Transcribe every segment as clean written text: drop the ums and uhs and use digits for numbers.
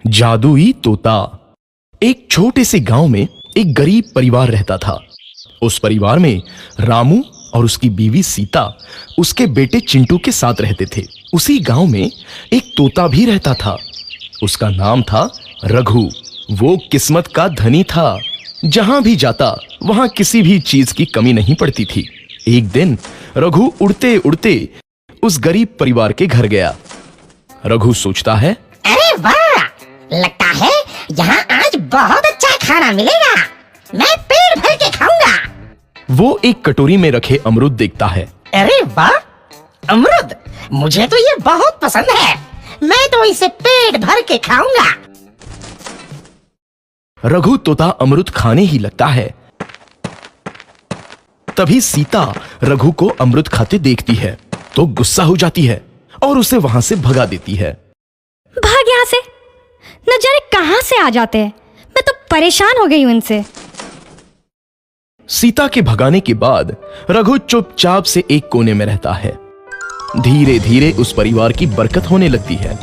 जादुई तोता। एक छोटे से गांव में एक गरीब परिवार रहता था। उस परिवार में रामू और उसकी बीवी सीता उसके बेटे चिंटू के साथ रहते थे। उसी गांव में एक तोता भी रहता था। उसका नाम था रघु। वो किस्मत का धनी था। जहां भी जाता वहां किसी भी चीज की कमी नहीं पड़ती थी। एक दिन रघु उड़ते उड़ते उस गरीब परिवार के घर गया। रघु सोचता है, अरे वाह, लगता है यहाँ आज बहुत अच्छा खाना मिलेगा। मैं पेट भर के खाऊंगा। वो एक कटोरी में रखे अमरूद देखता है। अरे वाह, अमरूद मुझे तो ये बहुत पसंद है। मैं तो इसे पेट भर के खाऊंगा। रघु तोता अमरूद खाने ही लगता है। तभी सीता रघु को अमरूद खाते देखती है तो गुस्सा हो जाती है और उसे वहां से भगा देती है। भाग यहाँ से, न जाने कहां से आ जाते हैं। मैं तो परेशान हो गई हूं इनसे। सीता के भगाने के बाद रघु चुपचाप से एक कोने में रहता है। धीरे धीरे उस परिवार की बरकत होने लगती है।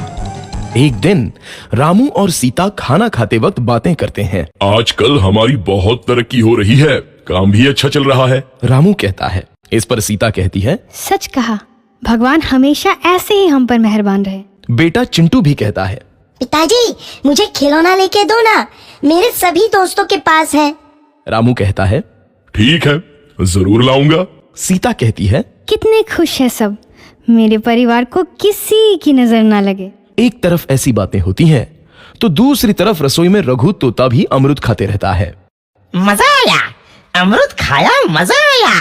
एक दिन रामू और सीता खाना खाते वक्त बातें करते हैं। आजकल हमारी बहुत तरक्की हो रही है, काम भी अच्छा चल रहा है। रामू कहता है। इस पर सीता कहती है, सच कहा, भगवान हमेशा ऐसे ही हम पर मेहरबान रहे। बेटा चिंटू भी कहता है, पिताजी मुझे खिलौना लेके दो ना, मेरे सभी दोस्तों के पास है। रामू कहता है, ठीक है, जरूर लाऊंगा। सीता कहती है, कितने खुश है सब, मेरे परिवार को किसी की नजर ना लगे। एक तरफ ऐसी बातें होती हैं तो दूसरी तरफ रसोई में रघु तोता भी अमरूद खाते रहता है। मजा आया, अमरूद खाया, मजा आया,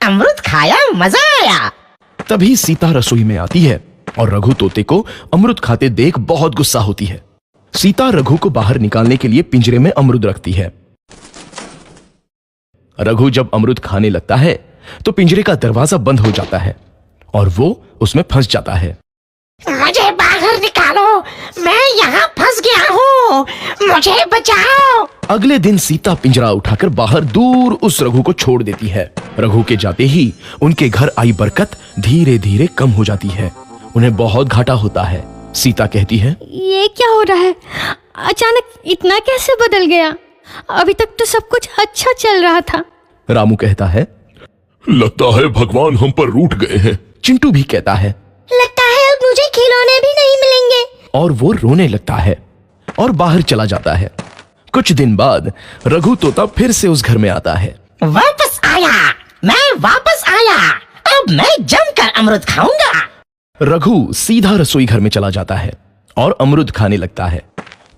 अमरूद खाया, मजा आया। तभी सीता रसोई में आती है और रघु तोते को अमरूद खाते देख बहुत गुस्सा होती है। सीता रघु को बाहर निकालने के लिए पिंजरे में अमरूद रखती है। रघु जब अमरूद खाने लगता है तो पिंजरे का दरवाजा बंद हो जाता है और वो उसमें फंस जाता है। मुझे बाहर निकालो, मैं यहाँ फंस गया हूँ, मुझे बचाओ। अगले दिन सीता पिंजरा उठाकर बाहर दूर उस रघु को छोड़ देती है। रघु के जाते ही उनके घर आई बरकत धीरे धीरे कम हो जाती है। उन्हें बहुत घाटा होता है। सीता कहती है, ये क्या हो रहा है, अचानक इतना कैसे बदल गया? अभी तक तो सब कुछ अच्छा चल रहा था। रामू कहता है, लगता है भगवान हम पर रूठ गए हैं। चिंटू भी कहता है, लगता है अब मुझे खिलौने भी नहीं मिलेंगे। और वो रोने लगता है और बाहर चला जाता है। कुछ दिन बाद रघु तोता फिर से उस घर में आता है। वापस आया, मैं वापस आया, अब मैं जमकर अमरूद खाऊंगा। रघु सीधा रसोई घर में चला जाता है और अमरूद खाने लगता है।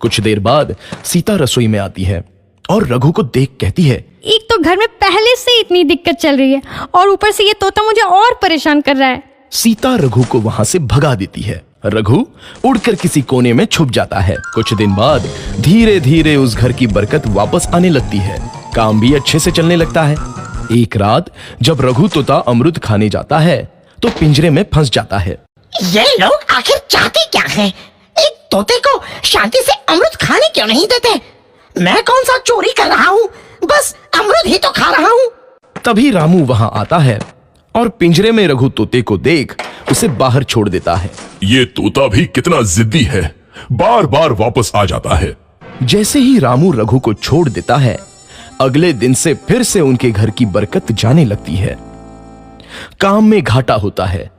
कुछ देर बाद सीता रसोई में आती है और रघु को देख कहती है, एक तो घर में पहले से इतनी दिक्कत चल रही है और ऊपर से ये तोता मुझे और परेशान कर रहा है। सीता रघु को वहां से भगा देती है। रघु उड़कर किसी कोने में छुप जाता है। कुछ दिन बाद धीरे धीरे उस घर की बरकत वापस आने लगती है। काम भी अच्छे से चलने लगता है। एक रात जब रघु तोता अमरूद खाने जाता है तो पिंजरे में फंस जाता है। ये लोग आखिर चाहते क्या हैं? एक तोते को शांति से अमरूद खाने क्यों नहीं देते? मैं कौन सा चोरी कर रहा हूँ, बस अमरूद ही तो खा रहा हूँ। तभी रामू वहां आता है और पिंजरे में रघु तोते को देख उसे बाहर छोड़ देता है। ये तोता भी कितना जिद्दी है, बार बार वापस आ जाता है। जैसे ही रामू रघु को छोड़ देता है, अगले दिन से फिर से उनके घर की बरकत जाने लगती है। काम में घाटा होता है।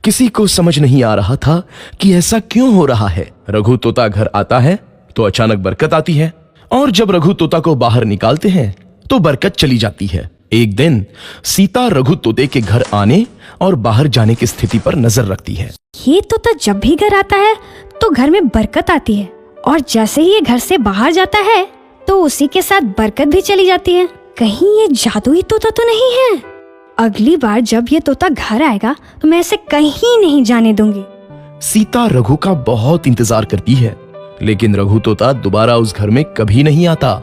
किसी को समझ नहीं आ रहा था कि ऐसा क्यों हो रहा है। रघु तोता घर आता है तो अचानक बरकत आती है और जब रघु तोता को बाहर निकालते हैं तो बरकत चली जाती है। एक दिन सीता रघु तोते के घर आने और बाहर जाने की स्थिति पर नजर रखती है। ये तोता जब भी घर आता है तो घर में बरकत आती है और जैसे ही ये घर से बाहर जाता है तो उसी के साथ बरकत भी चली जाती है। कहीं ये जादुई तोता तो नहीं है? अगली बार जब ये तोता घर आएगा तो मैं इसे कहीं नहीं जाने दूंगी। सीता रघु का बहुत इंतजार करती है लेकिन रघु तोता दोबारा उस घर में कभी नहीं आता।